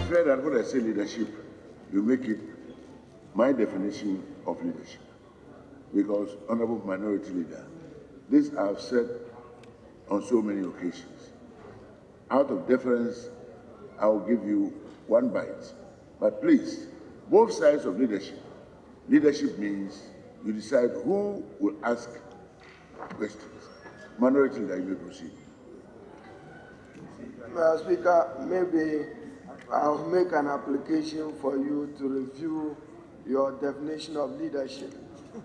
prefer that when I say leadership, you make it my definition of leadership. Because, Honorable Minority Leader, this I have said on so many occasions. Out of deference, I will give you one bite. But please, both sides of leadership. Leadership means you decide who will ask questions. Minority Leader, you may proceed. Mr. Speaker, maybe I'll make an application for you to review your definition of leadership.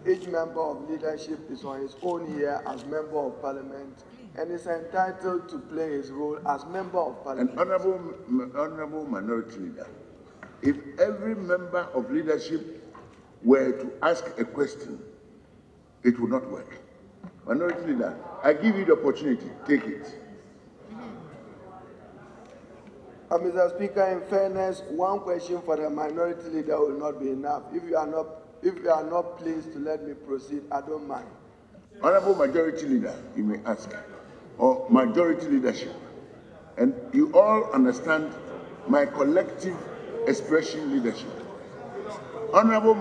Each member of leadership is on his own here as member of parliament and is entitled to play his role as member of parliament. And honorable Minority Leader, if every member of leadership were to ask a question, it would not work. Minority Leader, I give you the opportunity, take it. Mr. Speaker, in fairness, one question for the Minority Leader will not be enough. If you are not pleased to let me proceed, I don't mind. Honorable Majority Leader, you may ask, or Majority Leadership, and you all understand my collective expression leadership. Honorable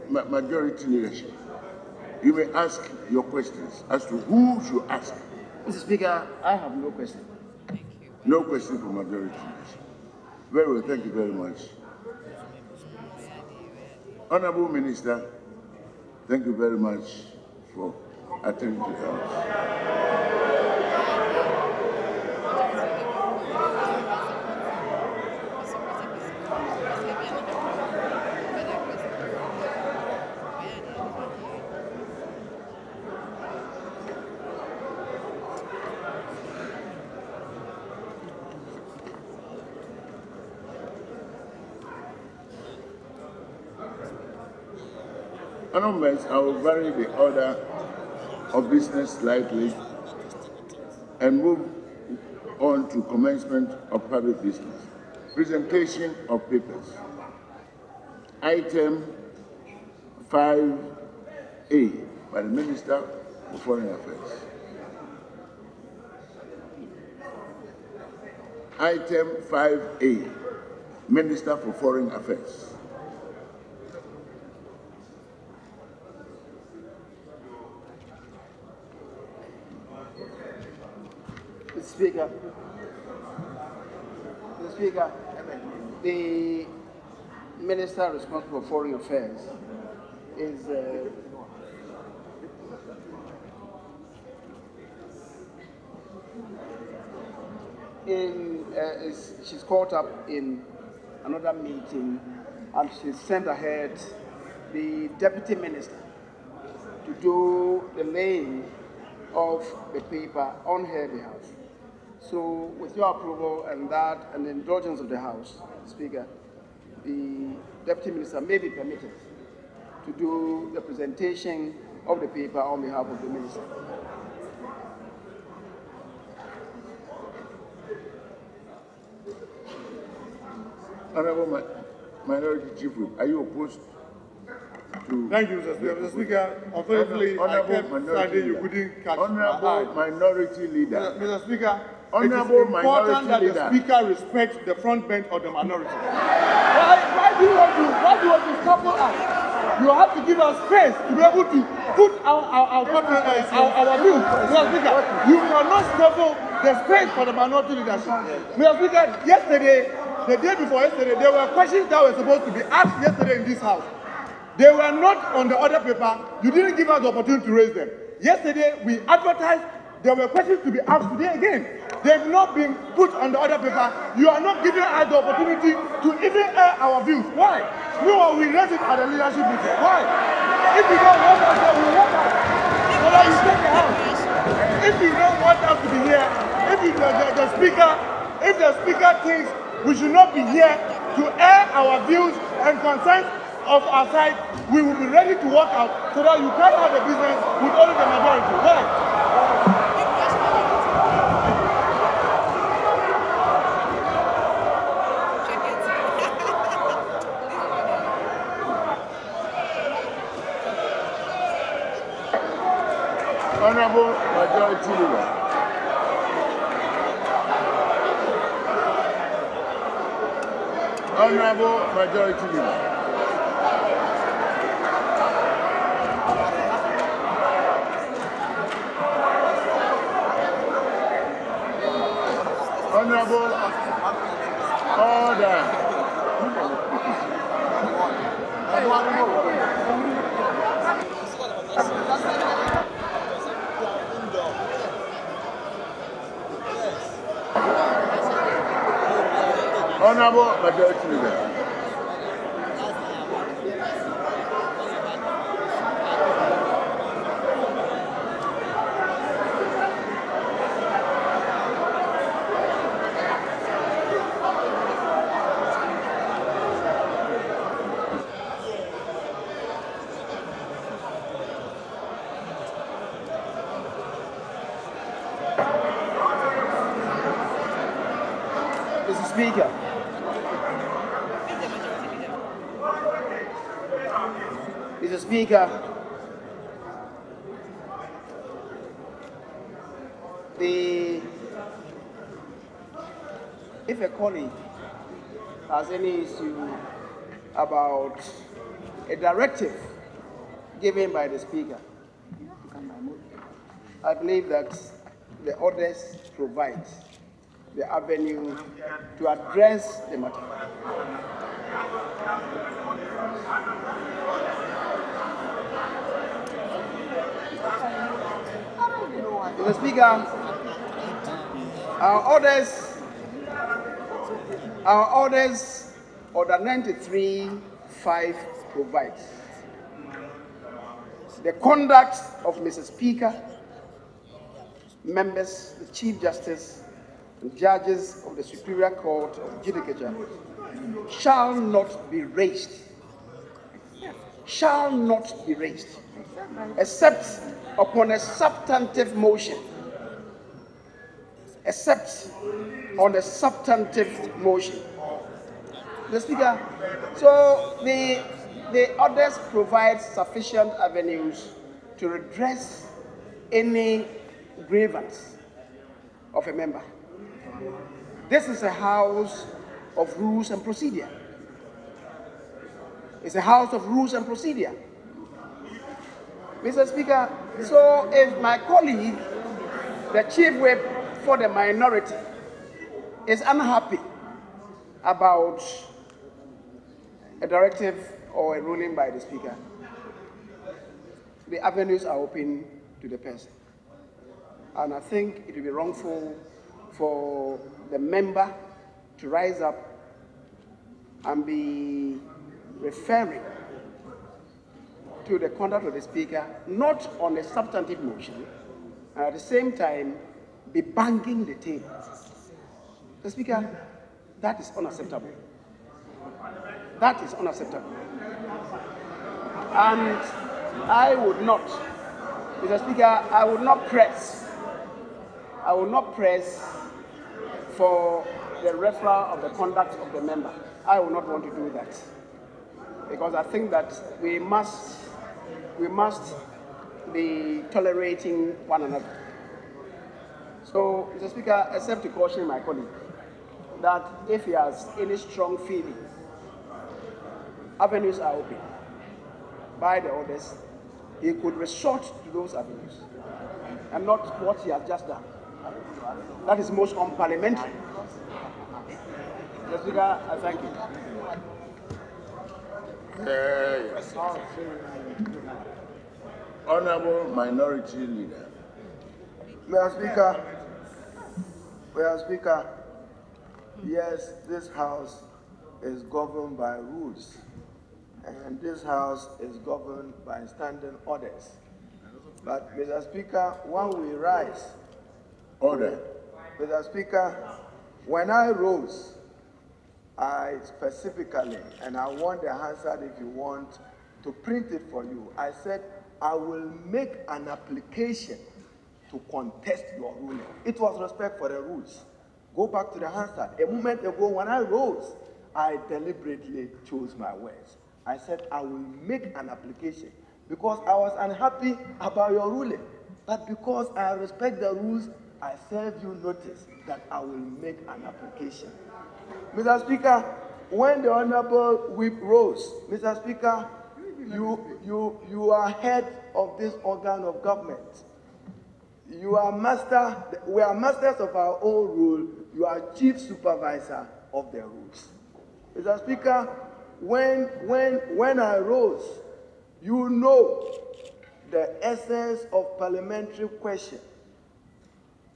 Majority Leadership, you may ask your questions as to who should ask. Mr. Speaker, I have no question. No question for Majority Leadership. Very well, thank you very much. Honorable Minister, thank you very much for attending to the House. Honorables, I will vary the order of business slightly and move on to commencement of public business. Presentation of papers. Item 5A by the Minister for Foreign Affairs. Item 5A, Minister for Foreign Affairs. Mr. Speaker, the Minister responsible for Foreign Affairs is she's caught up in another meeting, and she's sent ahead the Deputy Minister to do the laying of the paper on her behalf. So, with your approval and that and the indulgence of the House, Speaker, the Deputy Minister may be permitted to do the presentation of the paper on behalf of the Minister. Honorable Minority Chief Whip, are you opposed to... Thank you, Mr. Speaker. Mr. Speaker, unfortunately, I kept Sunday, you couldn't catch Honorable Minority Leader. Mr. Speaker, Honorable it is important that Minority the Leader. Speaker respects the front bench of the minority. Why do you want to couple us? You have to give us space to be able to put our view. Mr. Speaker, you cannot stifle the space for the minority leadership. Mr. Speaker, yesterday, the day before yesterday, there were questions that were supposed to be asked yesterday in this House. They were not on the other paper. You didn't give us the opportunity to raise them. Yesterday, we advertised. There were questions to be asked today again. They've not been put on the other paper. You are not giving us the opportunity to even air our views. Why? No, we raise it at the leadership meeting. Why? If you don't want us here, we want us. So that you take the House. If you don't want us to be here, if the Speaker thinks we should not be here to air our views and concerns of our side, we will be ready to walk out so that you can't have the business with only the majority. Why? Honorable Majority Leader. Honorable Majority Leader. Honorable Order. Honorable Majority Leader. Mr. Speaker. Mr. Speaker, if a colleague has any issue about a directive given by the Speaker, I believe that the orders provide the avenue to address the matter. Mr. Speaker, our orders, Order 93.5 provides the conduct of Mr. Speaker, members, the Chief Justice, and judges of the Superior Court of Judicature shall not be raised, except upon a substantive motion, The Speaker, so the orders provide sufficient avenues to redress any grievance of a member. This is a house of rules and procedure. It's a house of rules and procedure. Mr. Speaker, so if my colleague, the Chief Whip for the minority, is unhappy about a directive or a ruling by the Speaker, the avenues are open to the person. And I think it would be wrongful for the member to rise up and be referring to the conduct of the Speaker, not on a substantive motion, and at the same time be banging the table. The Speaker, that is unacceptable. That is unacceptable. And I would not, Mr. Speaker, I will not press for the referral of the conduct of the member. I will not want to do that, because I think that we must be tolerating one another. So, Mr. Speaker, except to caution my colleague that if he has any strong feeling, avenues are open. By the orders, he could resort to those avenues and not what he has just done. That is most unparliamentary. Mr. Speaker, I thank you. Honorable Minority Leader. Mr. Speaker, yes, this House is governed by rules, and this House is governed by standing orders. But, Mr. Speaker, when we rise, Order. Mr. Speaker, when I rose, I specifically, and I want the Hansard if you want to print it for you, I said, I will make an application to contest your ruling. It was respect for the rules. Go back to the Hansard. A moment ago, when I rose, I deliberately chose my words. I said, I will make an application because I was unhappy about your ruling. But because I respect the rules, I serve you notice that I will make an application. Mr. Speaker, when the Honorable Whip rose, Mr. Speaker, you are head of this organ of government. You are master, we are masters of our own rule. You are chief supervisor of the rules. Mr. Speaker, when I rose, you know the essence of parliamentary question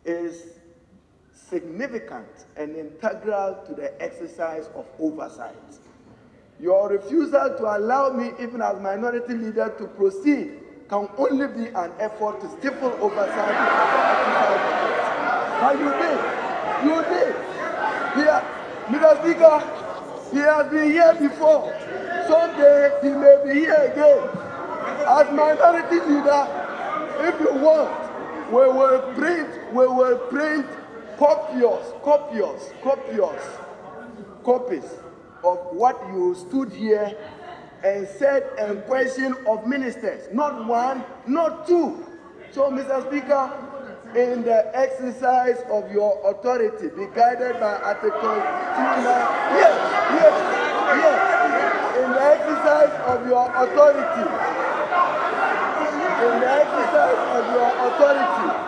is significant and integral to the exercise of oversight. Your refusal to allow me, even as minority leader, to proceed can only be an effort to stifle oversight. But you did. Mr. Speaker, he has been here before. Someday he may be here again. As minority leader, if you want, we will print copies of what you stood here and said and questioned of ministers. Not one, not two. So, Mr. Speaker, in the exercise of your authority, be guided by Article 29. Yes. In the exercise of your authority. In the exercise of your authority.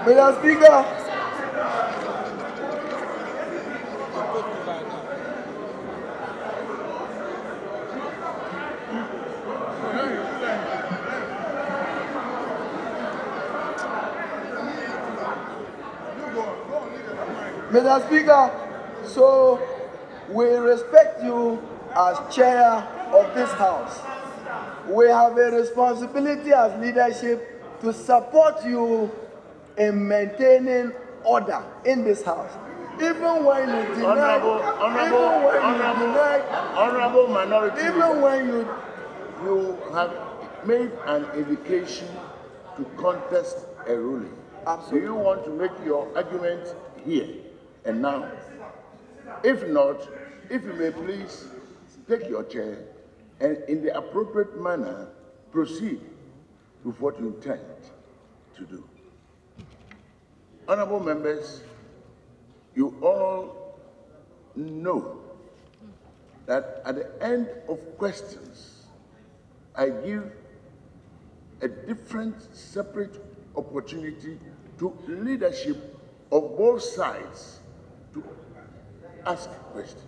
Mr. Speaker, Mr. Speaker, so we respect you as chair of this House. We have a responsibility as leadership to support you in maintaining order in this House. Even when you deny, Honorable minority, even when you have made an indication to contest a ruling. Absolutely. Do you want to make your argument here and now? If not, if you may please take your chair and in the appropriate manner proceed with what you intend to do. Honorable members, you all know that at the end of questions, I give a different, separate opportunity to leadership of both sides to ask questions.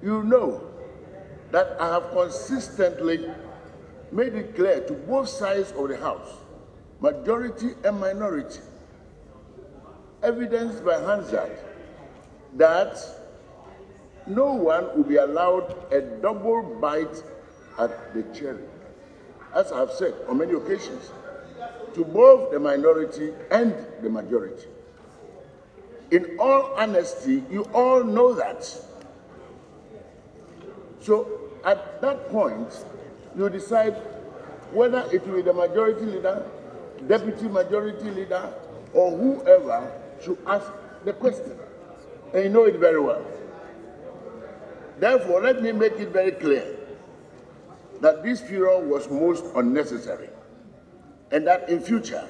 You know that I have consistently made it clear to both sides of the House, majority and minority, evidenced by Hansard, that no one will be allowed a double bite at the cherry, as I have said on many occasions, to both the minority and the majority. In all honesty, you all know that. So at that point, you decide whether it will be the majority leader, deputy majority leader, or whoever should ask the question. And you know it very well. Therefore, let me make it very clear that this furor was most unnecessary, and that in future,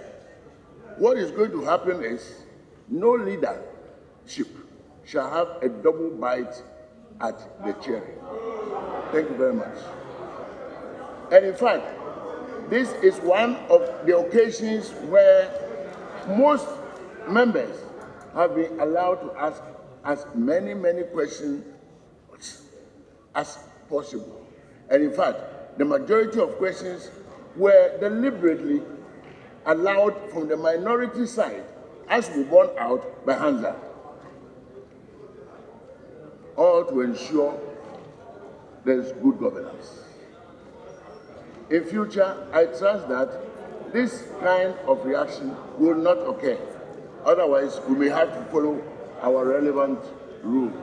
what is going to happen is no leadership shall have a double bite at the cherry. Thank you very much. And in fact, this is one of the occasions where most members have been allowed to ask as many questions as possible. And in fact, the majority of questions were deliberately allowed from the minority side, as we borne out by Hansard, all to ensure there is good governance. In future, I trust that this kind of reaction will not occur. Otherwise, we may have to follow our relevant rules.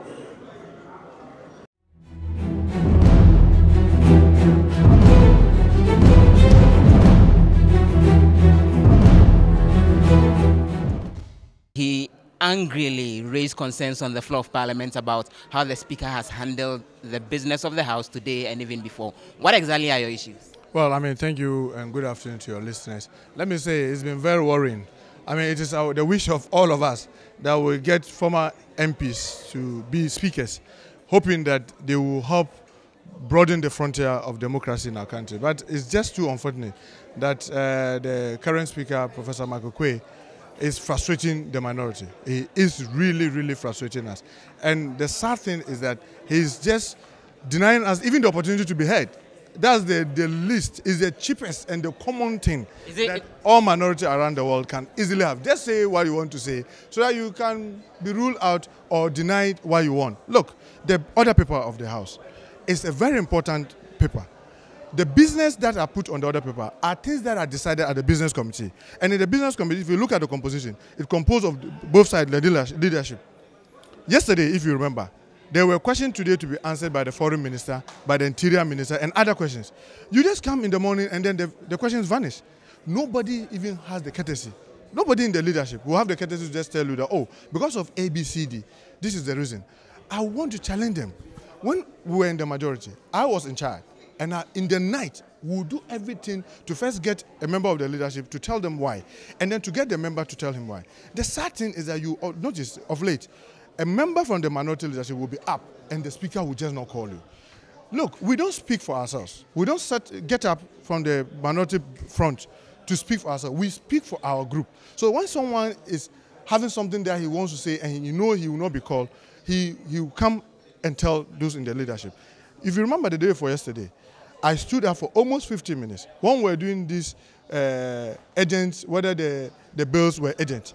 angrily raised concerns on the floor of Parliament about how the Speaker has handled the business of the House today and even before. What exactly are your issues? Well, thank you and good afternoon to your listeners. Let me say it's been very worrying. It is the wish of all of us that we get former MPs to be speakers, hoping that they will help broaden the frontier of democracy in our country. But it's just too unfortunate that the current speaker, Professor Michael Quay, is frustrating the minority. He is really, really frustrating us. And the sad thing is that he's just denying us even the opportunity to be heard. That's the least, is the cheapest and the common thing that all minorities around the world can easily have. Just say what you want to say so that you can be ruled out or denied what you want. Look, the other paper of the House is a very important paper. The business that are put on the other paper are things that are decided at the business committee. And in the business committee, if you look at the composition, it's composed of both sides, the leadership. Yesterday, if you remember, there were questions today to be answered by the foreign minister, by the interior minister, and other questions. You just come in the morning and then the questions vanish. Nobody even has the courtesy. Nobody in the leadership will have the courtesy to just tell you that, oh, because of A, B, C, D, this is the reason. I want to challenge them. When we were in the majority, I was in charge. And in the night, we would do everything to first get a member of the leadership to tell them why, and then to get the member to tell him why. The sad thing is that you notice of late, a member from the minority leadership will be up and the speaker will just not call you. Look, we don't speak for ourselves. We don't get up from the minority front to speak for ourselves. We speak for our group. So when someone is having something that he wants to say and you know he will not be called, he will come and tell those in the leadership. If you remember the day before yesterday, I stood up for almost 15 minutes. When we were doing these agents, whether the bills were agents,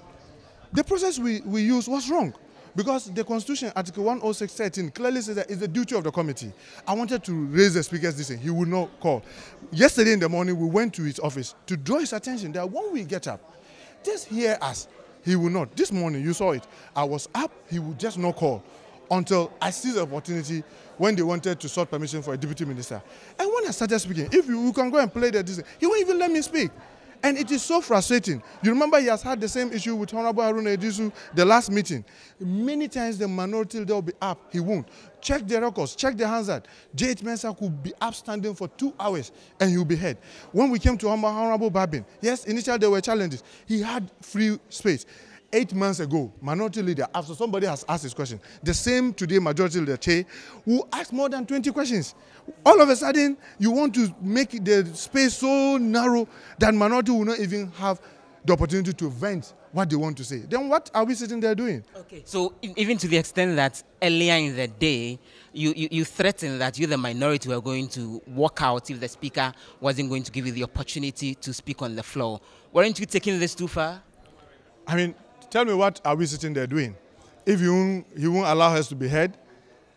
the process we used was wrong. Because the Constitution, Article 106(13), clearly says that it's the duty of the committee. I wanted to raise the speaker's decision. He would not call. Yesterday in the morning, we went to his office to draw his attention that when we get up, just hear us. He will not. This morning, you saw it. I was up. He would just not call until I seized the opportunity when they wanted to sort permission for a deputy minister. And when I started speaking, if you can go and play the decision, he won't even let me speak. And it is so frustrating. You remember he has had the same issue with Honorable Haruna Edisu, the last meeting. Many times the minority leader will be up, he won't. Check the records, check the Hansard. J.H. Mensah could be up standing for 2 hours and he will be heard. When we came to Honorable Babin, yes, initially there were challenges. He had free space. 8 months ago, minority leader, after somebody has asked his question, the same today majority leader, Che, who asked more than 20 questions. All of a sudden, you want to make the space so narrow that minority will not even have the opportunity to vent what they want to say. Then what are we sitting there doing? Okay, so even to the extent that earlier in the day, you threatened that you, the minority, were going to walk out if the speaker wasn't going to give you the opportunity to speak on the floor. Weren't you taking this too far? Tell me, what are we sitting there doing? If he won't allow us to be heard,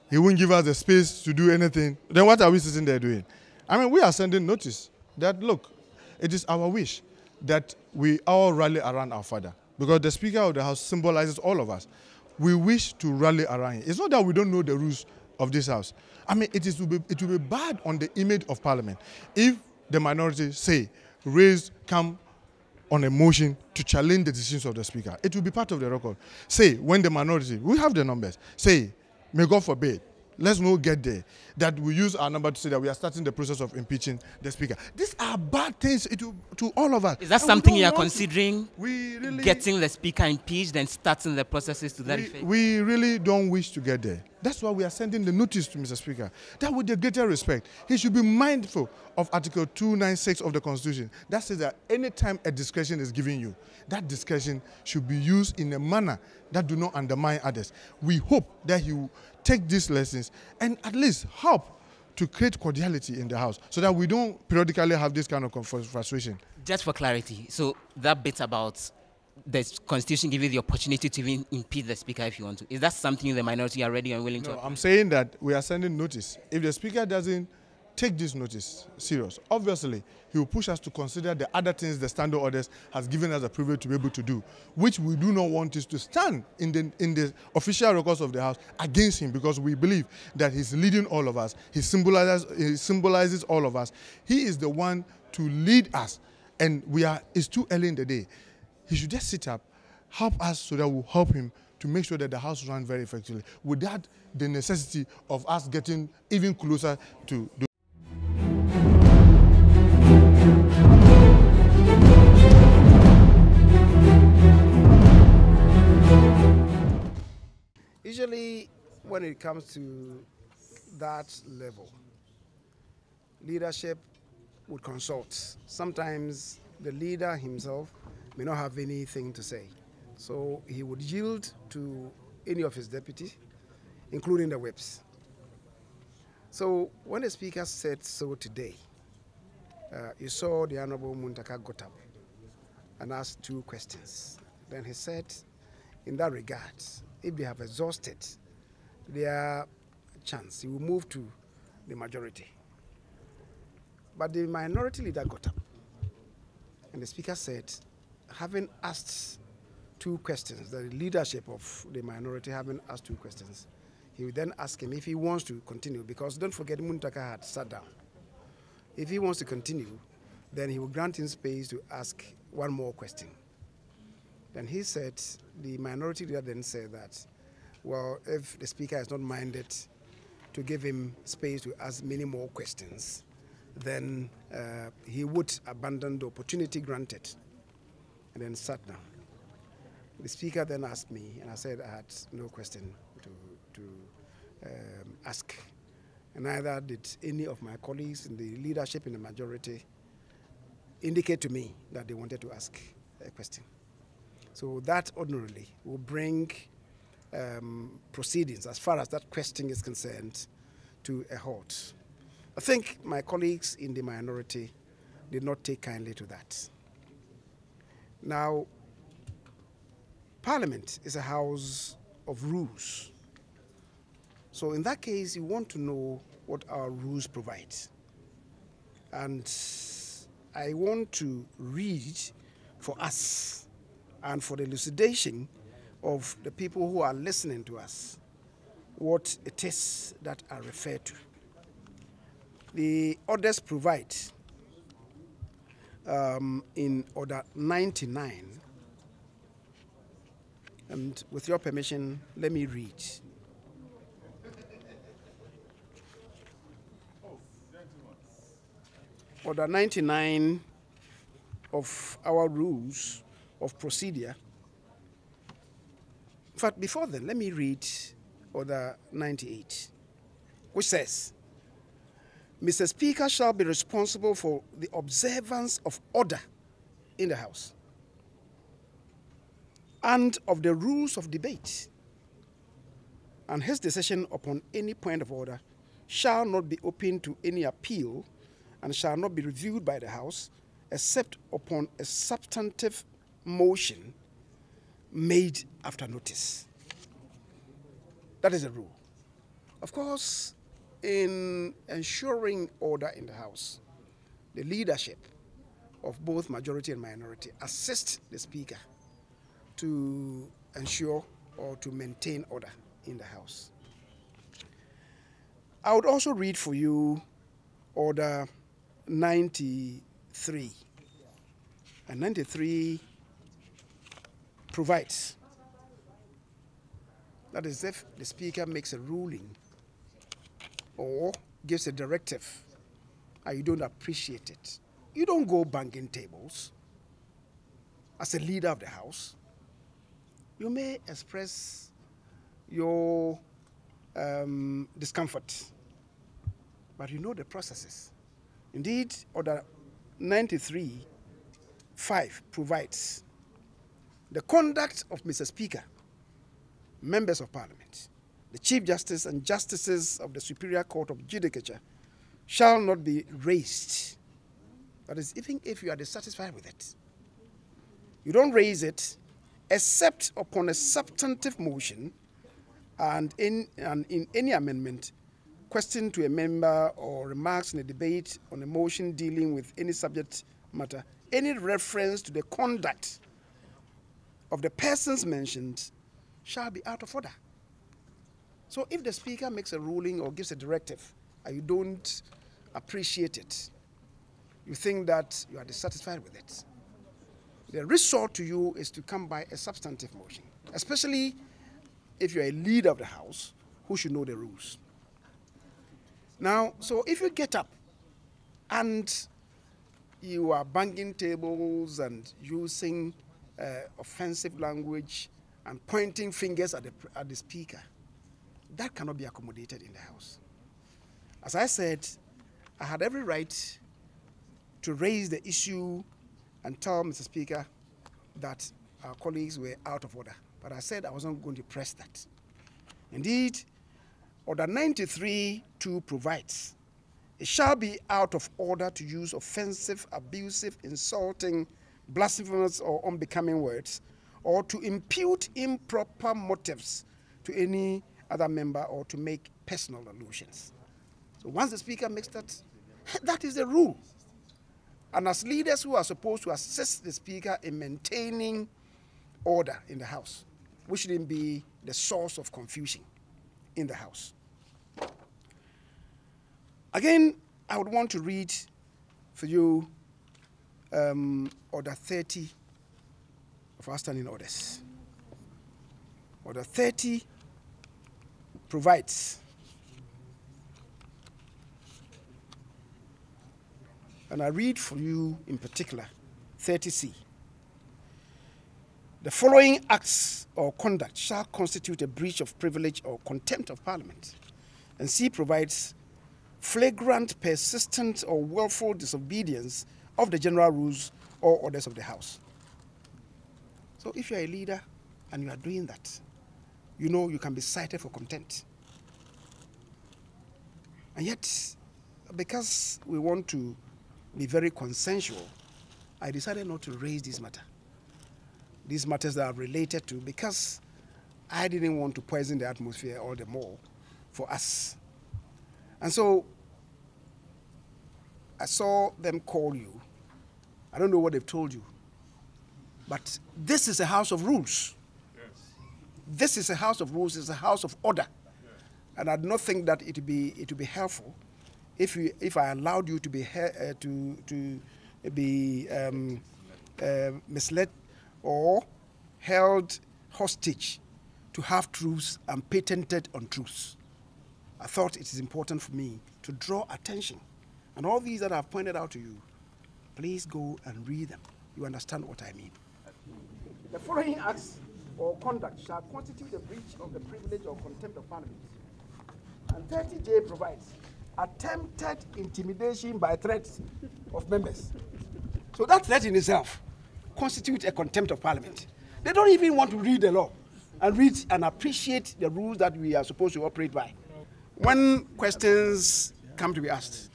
he won't give us the space to do anything, then what are we sitting there doing? We are sending notice that, look, it is our wish that we all rally around our father, because the Speaker of the House symbolizes all of us. We wish to rally around him. It's not that we don't know the rules of this House. It will be bad on the image of Parliament if the minority come on a motion to challenge the decisions of the Speaker. It will be part of the record. Say, when the minority, we have the numbers, say, may God forbid, let's not get there, that we use our number to say that we are starting the process of impeaching the Speaker. These are bad things to all of us. Is that something you are considering, getting the Speaker impeached and starting the processes to that effect? We really don't wish to get there. That's why we are sending the notice to Mr. Speaker. That with the greater respect, he should be mindful of Article 296 of the Constitution. That says that any time a discretion is given you, that discretion should be used in a manner that do not undermine others. We hope that he will take these lessons and at least help to create cordiality in the House so that we don't periodically have this kind of frustration. Just for clarity, so that bit about the Constitution giving the opportunity to even impeach the Speaker if you want to, is that something the minority are ready and willing to? No, I'm saying that we are sending notice. If the Speaker doesn't take this notice serious, obviously he will push us to consider the other things the standing orders has given us a privilege to be able to do, which we do not want is to stand in the official records of the House against him, because we believe that he's leading all of us. He symbolizes all of us. He is the one to lead us, and it's too early in the day. He should just sit up, help us so that we'll help him to make sure that the House runs very effectively without the necessity of us getting even closer to the Usually, when it comes to that level, leadership would consult. Sometimes the leader himself may not have anything to say. So he would yield to any of his deputies, including the whips. So when the speaker said so today, you saw the Honorable Muntaka got up and asked 2 questions. Then he said, in that regard, if they have exhausted their chance, he will move to the majority. But the minority leader got up, and the speaker said, having asked 2 questions, the leadership of the minority having asked 2 questions, he would then ask him if he wants to continue, because don't forget Muntaka had sat down. If he wants to continue, then he will grant him space to ask 1 more question. Then he said, the minority leader then said that, well, if the speaker is not minded to give him space to ask many more questions, then he would abandon the opportunity granted, and then sat down. The speaker then asked me, and I said I had no question to ask. And neither did any of my colleagues in the leadership in the majority indicate to me that they wanted to ask a question. So that ordinarily will bring proceedings, as far as that question is concerned, to a halt. I think my colleagues in the minority did not take kindly to that. Now, Parliament is a house of rules. So in that case, you want to know what our rules provide. And I want to read for us and for the elucidation of the people who are listening to us what it is that I refer to. The orders provide in Order 99, and with your permission, let me read. Order 99 of our rules of procedure. In fact, before then, let me read Order 98, which says, Mr. Speaker shall be responsible for the observance of order in the House and of the rules of debate, and his decision upon any point of order shall not be open to any appeal and shall not be reviewed by the House except upon a substantive motion made after notice. That is a rule. Of course, in ensuring order in the House, the leadership of both majority and minority assist the Speaker to ensure or to maintain order in the House. I would also read for you Order 93. And 93 provides that is, if the Speaker makes a ruling or gives a directive and you don't appreciate it, you don't go banging tables. As a leader of the House, you may express your discomfort, but you know the processes. Indeed, Order 93(5) provides the conduct of Mr. Speaker, members of Parliament, the Chief Justice and Justices of the Superior Court of Judicature shall not be raised. That is, even if you are dissatisfied with it, you don't raise it except upon a substantive motion and in any amendment, question to a member or remarks in a debate on a motion dealing with any subject matter, any reference to the conduct of the persons mentioned shall be out of order. So if the Speaker makes a ruling or gives a directive and you don't appreciate it, you think that you are dissatisfied with it, the resort to you is to come by a substantive motion, especially if you're a leader of the House who should know the rules. Now, so if you get up and you are banging tables and using offensive language and pointing fingers at the speaker, that cannot be accommodated in the House. As I said, I had every right to raise the issue and tell Mr. Speaker that our colleagues were out of order. But I said I wasn't going to press that. Indeed, Order 93(2) provides, it shall be out of order to use offensive, abusive, insulting, blasphemous, or unbecoming words, or to impute improper motives to any other member or to make personal allusions. So once the Speaker makes that, that is the rule. And as leaders who are supposed to assist the Speaker in maintaining order in the House, we shouldn't be the source of confusion in the House. Again, I would want to read for you Order 30 of our standing orders. Order 30 provides, and I read for you in particular 30C. The following acts or conduct shall constitute a breach of privilege or contempt of Parliament. And C provides flagrant, persistent, or willful disobedience of the general rules or orders of the House. So if you're a leader and you are doing that, you know you can be cited for contempt. And yet, because we want to be very consensual, I decided not to raise this matter. These matters that are related to, because I didn't want to poison the atmosphere all the more for us. And so I saw them call you. I don't know what they've told you, but this is a house of rules. Yes. This is a house of rules. It's a house of order. Yes. And I do not think that it would be helpful if I allowed you to be misled or held hostage to have truths and patented untruths. I thought it is important for me to draw attention. And all these that I've pointed out to you, please go and read them. You understand what I mean. The following acts or conduct shall constitute a breach of the privilege or contempt of Parliament. And 30J provides attempted intimidation by threats of members. So that threat in itself constitutes a contempt of Parliament. They don't even want to read the law and read and appreciate the rules that we are supposed to operate by. When questions come to be asked,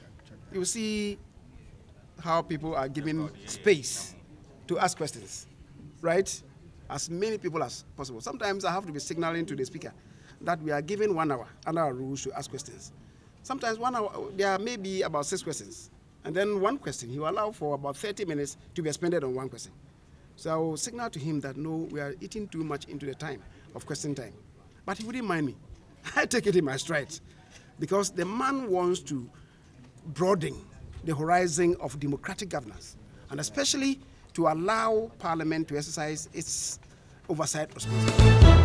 you will see how people are given space to ask questions, right? As many people as possible. Sometimes I have to be signaling to the Speaker that we are given 1 hour under our rules to ask questions. Sometimes 1 hour, there may be about 6 questions. And then one question, he will allow for about 30 minutes to be expended on one question. So I will signal to him that, no, we are eating too much into the time of question time. But he wouldn't mind me. I take it in my stride. Because the man wants to broaden the horizon of democratic governance, and especially to allow Parliament to exercise its oversight responsibility.